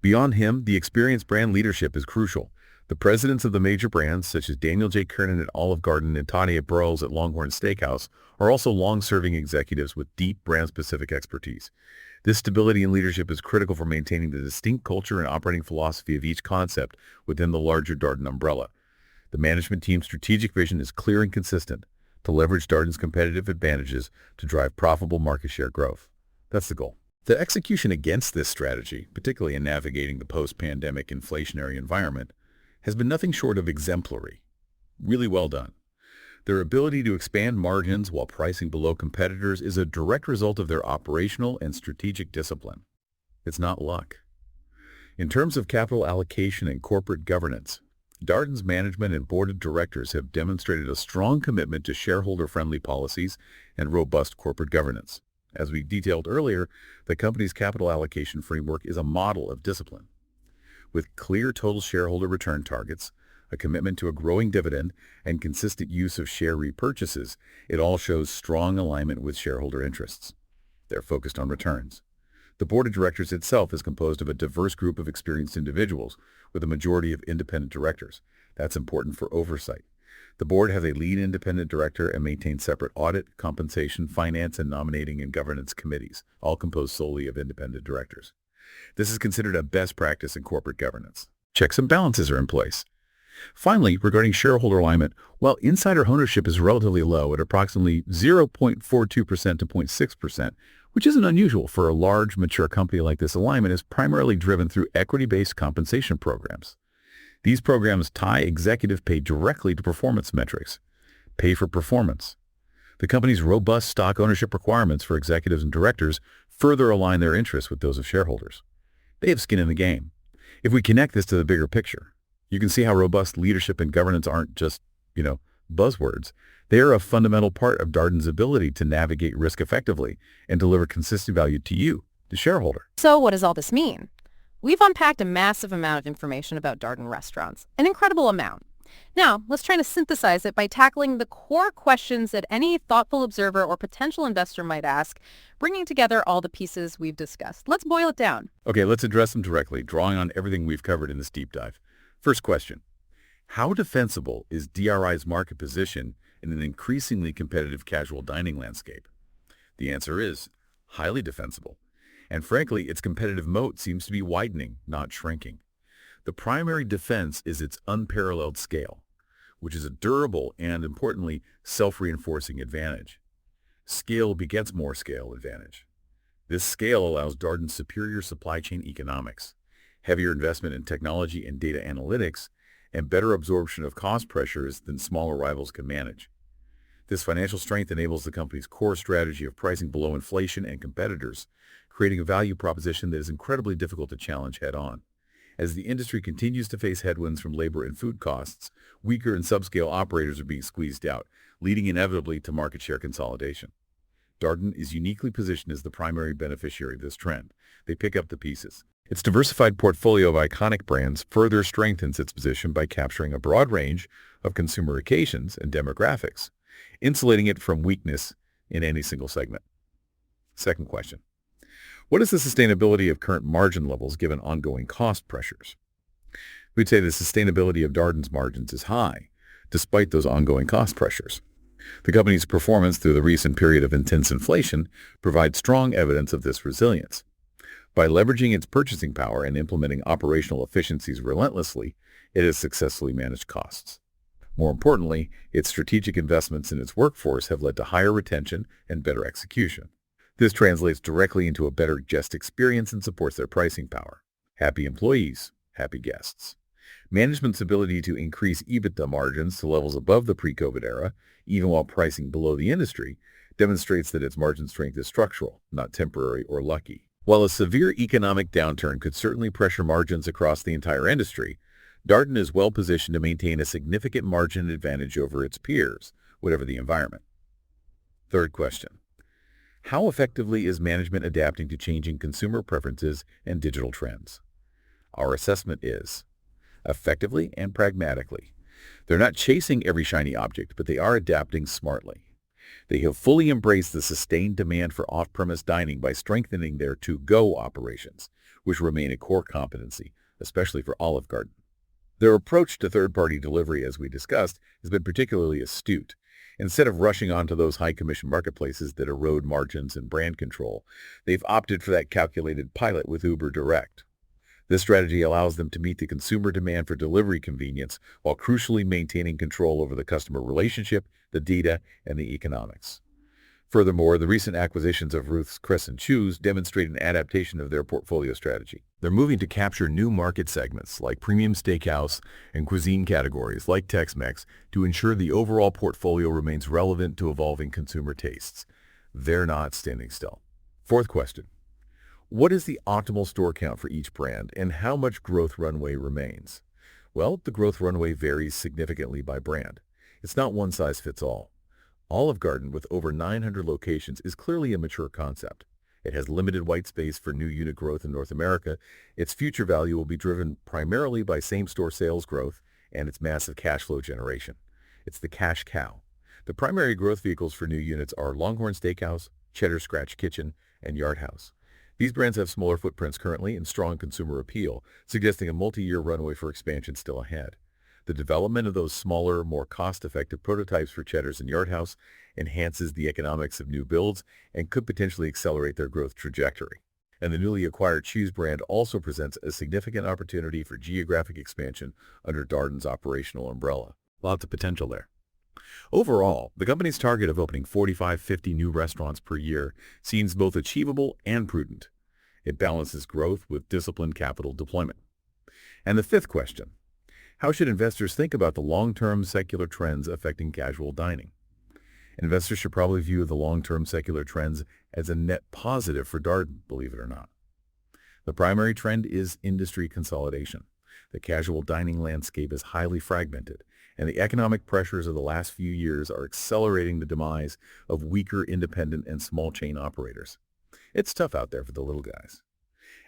Beyond him, the experienced brand leadership is crucial. The presidents of the major brands, such as Daniel J. Kernan at Olive Garden and Tanya Burrows at Longhorn Steakhouse, are also long-serving executives with deep brand-specific expertise. This stability in leadership is critical for maintaining the distinct culture and operating philosophy of each concept within the larger Darden umbrella. The management team's strategic vision is clear and consistent to leverage Darden's competitive advantages to drive profitable market share growth. That's the goal. The execution against this strategy, particularly in navigating the post-pandemic inflationary environment, has been nothing short of exemplary. Really well done. Their ability to expand margins while pricing below competitors is a direct result of their operational and strategic discipline. It's not luck. In terms of capital allocation and corporate governance, Darden's management and board of directors have demonstrated a strong commitment to shareholder-friendly policies and robust corporate governance. As we detailed earlier, the company's capital allocation framework is a model of discipline. With clear total shareholder return targets, a commitment to a growing dividend, and consistent use of share repurchases, it all shows strong alignment with shareholder interests. They're focused on returns. The board of directors itself is composed of a diverse group of experienced individuals, with a majority of independent directors. That's important for oversight. The board has a lead independent director and maintains separate audit, compensation, finance, and nominating and governance committees, all composed solely of independent directors. This is considered a best practice in corporate governance. Checks and balances are in place. Finally, regarding shareholder alignment, while insider ownership is relatively low at approximately 0.42% to 0.6%, which isn't unusual for a large, mature company like this, alignment is primarily driven through equity-based compensation programs. These programs tie executive pay directly to performance metrics. Pay for performance. The company's robust stock ownership requirements for executives and directors further align their interests with those of shareholders. They have skin in the game. If we connect this to the bigger picture, you can see how robust leadership and governance aren't just, buzzwords. They are a fundamental part of Darden's ability to navigate risk effectively and deliver consistent value to you, the shareholder. So what does all this mean? We've unpacked a massive amount of information about Darden Restaurants, an incredible amount. Now, let's try to synthesize it by tackling the core questions that any thoughtful observer or potential investor might ask, bringing together all the pieces we've discussed. Let's boil it down. Okay, let's address them directly, drawing on everything we've covered in this deep dive. First question, how defensible is DRI's market position in an increasingly competitive casual dining landscape? The answer is highly defensible. And frankly, its competitive moat seems to be widening, not shrinking. The primary defense is its unparalleled scale, which is a durable and, importantly, self-reinforcing advantage. Scale begets more scale advantage. This scale allows Darden's superior supply chain economics, heavier investment in technology and data analytics, and better absorption of cost pressures than smaller rivals can manage. This financial strength enables the company's core strategy of pricing below inflation and competitors, creating a value proposition that is incredibly difficult to challenge head-on. As the industry continues to face headwinds from labor and food costs, weaker and subscale operators are being squeezed out, leading inevitably to market share consolidation. Darden is uniquely positioned as the primary beneficiary of this trend. They pick up the pieces. Its diversified portfolio of iconic brands further strengthens its position by capturing a broad range of consumer occasions and demographics, insulating it from weakness in any single segment. Second question. What is the sustainability of current margin levels given ongoing cost pressures? We'd say the sustainability of Darden's margins is high, despite those ongoing cost pressures. The company's performance through the recent period of intense inflation provides strong evidence of this resilience. By leveraging its purchasing power and implementing operational efficiencies relentlessly, it has successfully managed costs. More importantly, its strategic investments in its workforce have led to higher retention and better execution. This translates directly into a better guest experience and supports their pricing power. Happy employees, happy guests. Management's ability to increase EBITDA margins to levels above the pre-COVID era, even while pricing below the industry, demonstrates that its margin strength is structural, not temporary or lucky. While a severe economic downturn could certainly pressure margins across the entire industry, Darden is well positioned to maintain a significant margin advantage over its peers, whatever the environment. Third question. How effectively is management adapting to changing consumer preferences and digital trends? Our assessment is effectively and pragmatically. They're not chasing every shiny object, but they are adapting smartly. They have fully embraced the sustained demand for off-premise dining by strengthening their to-go operations, which remain a core competency, especially for Olive Garden. Their approach to third-party delivery, as we discussed, has been particularly astute. Instead of rushing onto those high-commission marketplaces that erode margins and brand control, they've opted for that calculated pilot with Uber Direct. This strategy allows them to meet the consumer demand for delivery convenience while crucially maintaining control over the customer relationship, the data, and the economics. Furthermore, the recent acquisitions of Ruth's Chris and Choose demonstrate an adaptation of their portfolio strategy. They're moving to capture new market segments like premium steakhouse and cuisine categories like Tex-Mex to ensure the overall portfolio remains relevant to evolving consumer tastes. They're not standing still. Fourth question. What is the optimal store count for each brand and how much growth runway remains? Well, the growth runway varies significantly by brand. It's not one size fits all. Olive Garden, with over 900 locations, is clearly a mature concept. It has limited white space for new unit growth in North America. Its future value will be driven primarily by same-store sales growth and its massive cash flow generation. It's the cash cow. The primary growth vehicles for new units are Longhorn Steakhouse, Cheddar Scratch Kitchen, and Yard House. These brands have smaller footprints currently and strong consumer appeal, suggesting a multi-year runway for expansion still ahead. The development of those smaller, more cost-effective prototypes for Cheddars and Yard House enhances the economics of new builds and could potentially accelerate their growth trajectory. And the newly acquired Cheese brand also presents a significant opportunity for geographic expansion under Darden's operational umbrella. Lots of potential there. Overall, the company's target of opening 45-50 new restaurants per year seems both achievable and prudent. It balances growth with disciplined capital deployment. And the fifth question. How should investors think about the long-term secular trends affecting casual dining? Investors should probably view the long-term secular trends as a net positive for Darden, believe it or not. The primary trend is industry consolidation. The casual dining landscape is highly fragmented, and the economic pressures of the last few years are accelerating the demise of weaker independent and small chain operators. It's tough out there for the little guys.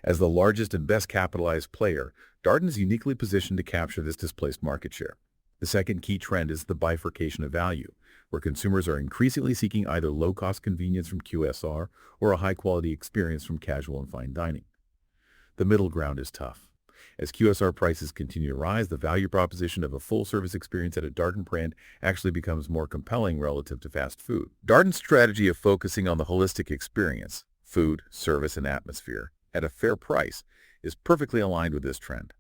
As the largest and best capitalized player, Darden is uniquely positioned to capture this displaced market share. The second key trend is the bifurcation of value, where consumers are increasingly seeking either low-cost convenience from QSR or a high-quality experience from casual and fine dining. The middle ground is tough. As QSR prices continue to rise, the value proposition of a full-service experience at a Darden brand actually becomes more compelling relative to fast food. Darden's strategy of focusing on the holistic experience, food, service, and atmosphere, at a fair price, is perfectly aligned with this trend.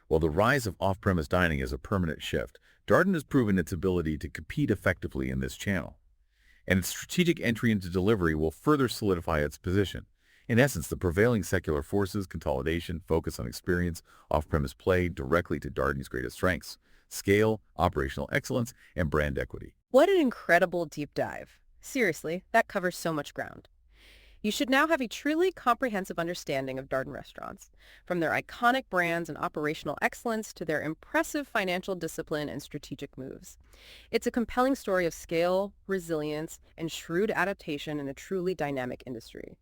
While the rise of off-premise dining is a permanent shift, Darden has proven its ability to compete effectively in this channel. And its strategic entry into delivery will further solidify its position. In essence, the prevailing secular forces, consolidation, focus on experience, off-premise play directly to Darden's greatest strengths: scale, operational excellence, and brand equity. What an incredible deep dive. Seriously, that covers so much ground. You should now have a truly comprehensive understanding of Darden Restaurants, from their iconic brands and operational excellence to their impressive financial discipline and strategic moves. It's a compelling story of scale, resilience, and shrewd adaptation in a truly dynamic industry.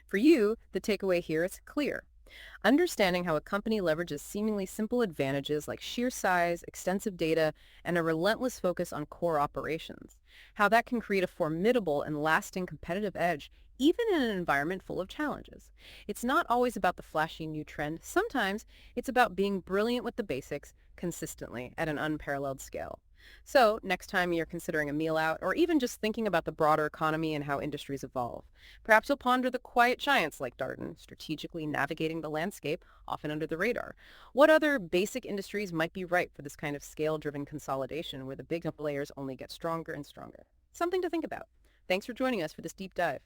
For you, the takeaway here is clear. Understanding how a company leverages seemingly simple advantages like sheer size, extensive data, and a relentless focus on core operations. How that can create a formidable and lasting competitive edge even in an environment full of challenges. It's not always about the flashy new trend. Sometimes it's about being brilliant with the basics consistently at an unparalleled scale. So next time you're considering a meal out or even just thinking about the broader economy and how industries evolve, perhaps you'll ponder the quiet giants like Darden, strategically navigating the landscape, often under the radar. What other basic industries might be ripe for this kind of scale-driven consolidation where the big players only get stronger and stronger? Something to think about. Thanks for joining us for this deep dive.